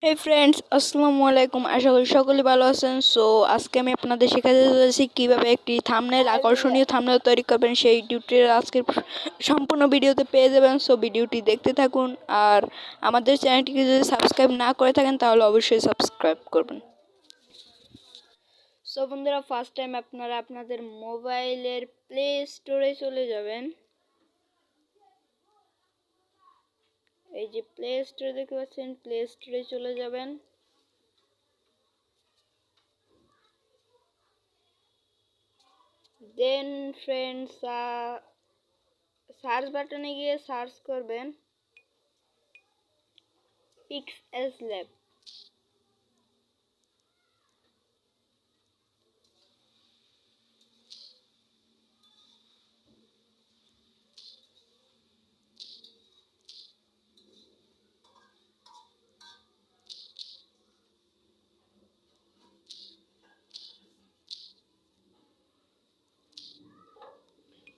হে friends, আসসালামু আলাইকুম। আশা করি সকলে ভালো আছেন। সো আজকে আমি আপনাদের শেখাতে চলেছি কীভাবে একটি থাম্বনেল, আকর্ষণীয় থাম্বনেল তৈরি করবেন। সেই টিউটোরিয়াল আজকের সম্পূর্ণ ভিডিওতে পেয়ে যাবেন। সো ভিডিওটি দেখতে থাকুন। আর আমাদের চ্যানেলটিকে যদি সাবস্ক্রাইব না করে থাকেন তাহলে অবশ্যই সাবস্ক্রাইব করবেন। সো বন্ধুরা, ফার্স্ট টাইম আপনারা আপনাদের মোবাইলের প্লে স্টোরে চলে যাবেন। এই যে প্লে স্টোরে দেখতে পাচ্ছেন, প্লে স্টোরে চলে যাবেন। দেন ফ্রেন্ডস, সার্চ বাটনে গিয়ে সার্চ করবেন পিক্সেলস্ল্যাব।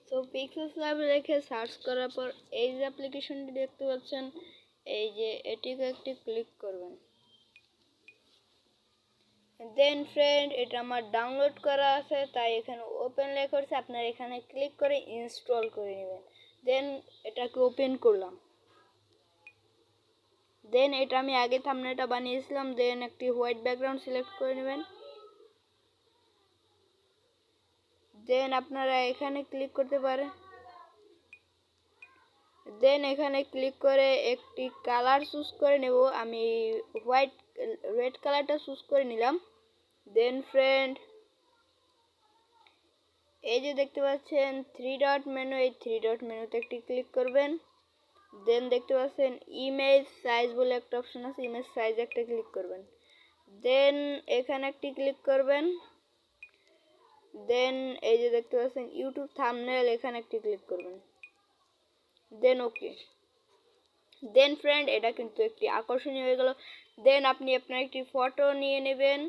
তো পিক্সেলস্ল্যাব রেখে সার্চ করার পর এই যে অ্যাপ্লিকেশনটি দেখতে পাচ্ছেন, এই যে এটিকে একটি ক্লিক করবেন। দেন ফ্রেন্ড, এটা আমার ডাউনলোড করা আছে তাই এখানে ওপেন লেখা আছে, আপনারা এখানে ক্লিক করে ইনস্টল করে নেবেন। দেন এটাকে ওপেন করলাম। দেন এটা আমি আগে থাম্বনেলটা বানিয়েছিলাম। দেন একটি হোয়াইট ব্যাকগ্রাউন্ড সিলেক্ট করে নেবেন। দেন আপনারা এখানে ক্লিক করতে পারেন। দেন এখানে ক্লিক করে একটি কালার চুজ করে নেব। আমি রেড কালারটা চুজ করে নিলাম। দেন ফ্রেন্ড, এই যে দেখতে পাচ্ছেন থ্রি ডট মেনু, এই থ্রি ডট মেনুতে একটি ক্লিক করবেন। দেন দেখতে পাচ্ছেন ইমেজ সাইজ বলে একটা অপশন আছে, ইমেজ সাইজ একটা ক্লিক করবেন। দেন এখানে একটি ক্লিক করবেন। দেন এই যে দেখতে পাচ্ছেন ইউটিউব থাম্বনেল, এখানে একটি ক্লিক করবেন। দেন ওকে। দেন ফ্রেন্ড, এটা কিন্তু একটি আকর্ষণীয় হয়ে গেল। দেন আপনি আপনার একটি ফটো নিয়ে নেবেন।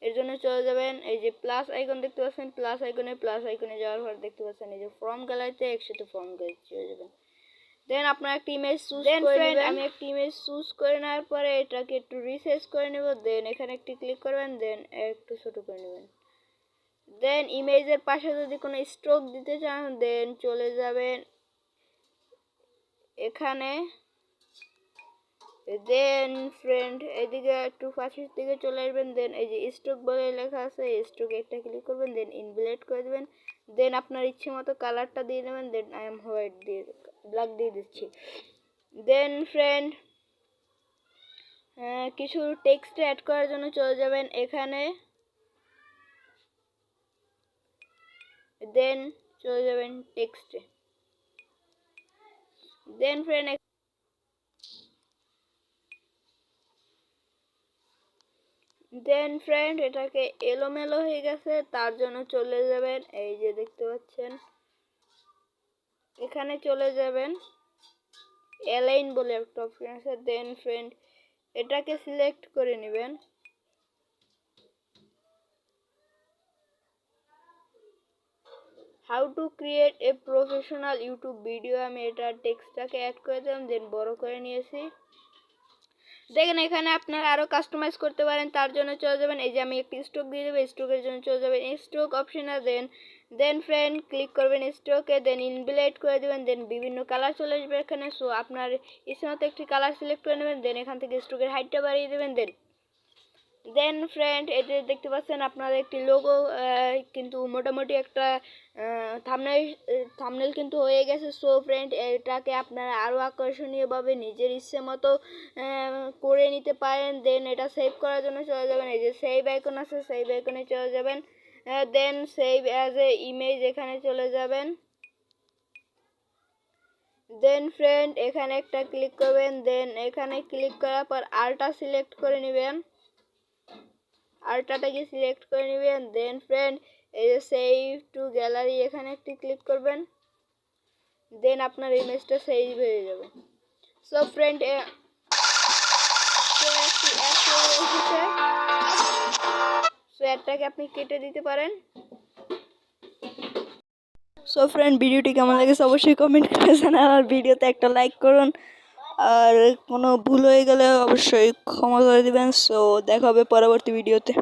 এর জন্য চলে যাবেন, এই যে প্লাস আইকন দেখতে পাচ্ছেন, প্লাস আইকনে যাওয়ার পর দেখতে পাচ্ছেন এই যে ফ্রম গ্যালারিতে, একসাথে ফ্রম গ্যালারিতে চলে যাবেন। দেন আপনার একটা ইমেজ চুজ করে নেবেন। আমি একটি ইমেজ চুজ করে নেওয়ার পরে এটাকে একটু রিসাইজ করে নেব। দেন এখানে একটি ক্লিক করবেন। দেন একটু ছোট করে নেবেন। দেন ইমেজের পাশে যদি কোনো স্ট্রোক দিতে চান, দেন চলে যাবেন এখানে। দেন ফ্রেন্ড, এদিকে একটু পাশের দিকে চলে আসবেন। দেন এই যে স্ট্রোক বলে লেখা আছে, এই স্ট্রোক একটা ক্লিক করবেন। দেন ইনভ্যালিড করে দেবেন। দেন আপনার ইচ্ছে মতো কালারটা দিয়ে দেবেন। দেন আই এম হোয়াইট দিয়ে ব্ল্যাক দিয়ে দিচ্ছি। দেন ফ্রেন্ড, কিছু টেক্সট অ্যাড করার জন্য চলে যাবেন এখানে। দেন চলে যাবেন টেক্সটে। দেন ফ্রেন্ড, এটাকে এলোমেলো হয়ে গেছে, তার জন্য চলে যাবেন এই যে দেখতে পাচ্ছেন, এখানে চলে যাবেন অ্যালাইন বলে একটা অপশন আছে। দেন ফ্রেন্ড, এটাকে সিলেক্ট করে নেবেন। How to create a professional YouTube video, আমি এটা টেক্সটটাকে অ্যাড করে দিলাম। দেন বড় করে নিয়েছি। দেখেন এখানে আপনারা আরও কাস্টমাইজ করতে পারেন, তার জন্য চলে যাবেন এই যে আমি একটি স্ট্রোক দিয়ে দেবো, স্ট্রোকের জন্য চলে যাবেন স্ট্রোক অপশনে। দেন ফ্রেন্ড ক্লিক করবেন স্ট্রোকে। দেন ইনভ্যালিড করে দেবেন। দেন বিভিন্ন কালার চলে আসবে এখানে। সো আপনার ইচ্ছে মতো একটি কালার সিলেক্ট করে নেবেন। দেন এখান থেকে স্ট্রোকের হাইটটা বাড়িয়ে দেবেন। দেন ফ্রেন্ড, এতে দেখতে পাচ্ছেন আপনার একটি লোগো, কিন্তু মোটামুটি একটা থাম্বনেল কিন্তু হয়ে গেছে। সো ফ্রেন্ড, এটাকে আপনারা আরও আকর্ষণীয়ভাবে নিজের ইচ্ছে মতো করে নিতে পারেন। দেন এটা সেভ করার জন্য চলে যাবেন এই যে সেভ আইকন আছে, সেভ আইকনে চলে যাবেন। দেন সেভ অ্যাজ এ ইমেজ এখানে চলে যাবেন। দেন ফ্রেন্ড, এখানে একটা ক্লিক করবেন। দেন এখানে ক্লিক করার পর আলটা সিলেক্ট করে নেবেন, আলটাটাকে সিলেক্ট করে নেবেন। দেন ফ্রেন্ড, এই যে সেভ টু গ্যালারি এখানে একটি ক্লিক করবেন। দেন আপনার ইমেজটা সেভ হয়ে যাবে। সো ফ্রেন্ড, অ্যাডটাকে আপনি কেটে দিতে পারেন। সো ফ্রেন্ড, ভিডিওটি কেমন লেগেছে অবশ্যই কমেন্ট করে জানান, আর ভিডিওতে একটা লাইক করুন। আর কোনো ভুল হয়ে গেলে অবশ্যই ক্ষমা করে দিবেন। সো দেখা হবে পরবর্তী ভিডিওতে।